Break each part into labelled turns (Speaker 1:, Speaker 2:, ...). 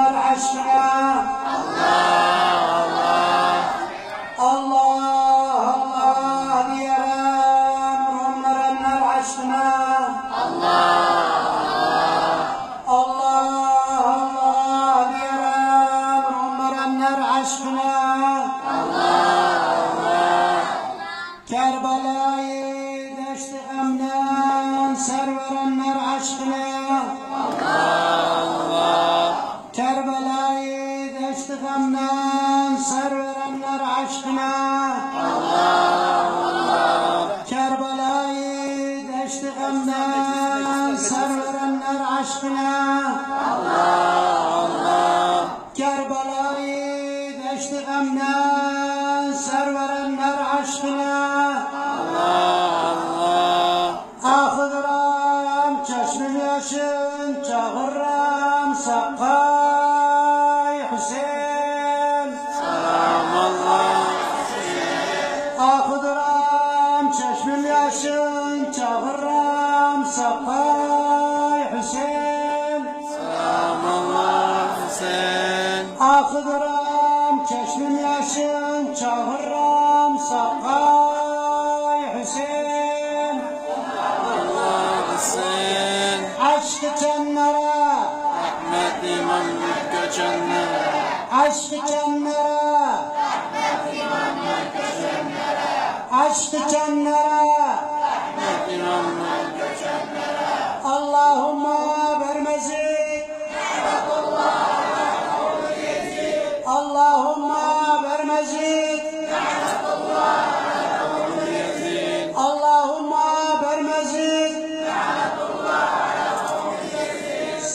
Speaker 1: verenler aşkına. Allah Allah diyelim ruhum verenler aşkına. Allah Allah diyelim ruhum verenler aşkına. Kerbela'yı deşti emnen serverenler aşkına. Kerbela'yı deşti emnen serverenler aşkına. Kerbela'yı deşti emnen serverenler aşkına. Kerbela'yı deşti emnen serverenler aşkına. Akıdıram çeşmim yaşın çağırram Sakkay Hüseyin. Akıdıram çeşmim yaşın çağırram Sakkay Hüseyin. Akıdıram çeşmim yaşın çağırram Sakkay Hüseyin. Aşkı çenlere,
Speaker 2: Ahmet İmam göçenlere,
Speaker 1: aşkı çenlere, aşkı çenlere.
Speaker 2: Ahmet İmam göçenlere.
Speaker 1: Allahümme vermezit, Allahümme vermezit, Allahümme vermezit.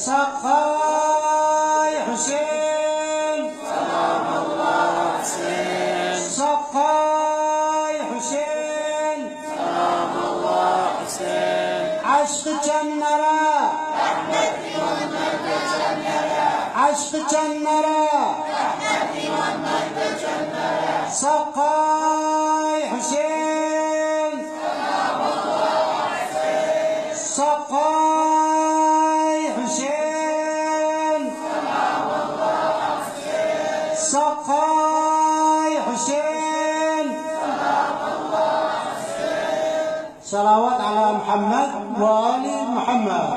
Speaker 1: Sakkay Hüseyin. Sakkay Hüseyin. Aşkı çenlere, aşkı çenlere. Sakkay Hüseyin. Sakkay Hüseyin. Sakkay Hüseyin. Salavat ala Muhammed ve Ali Muhammed.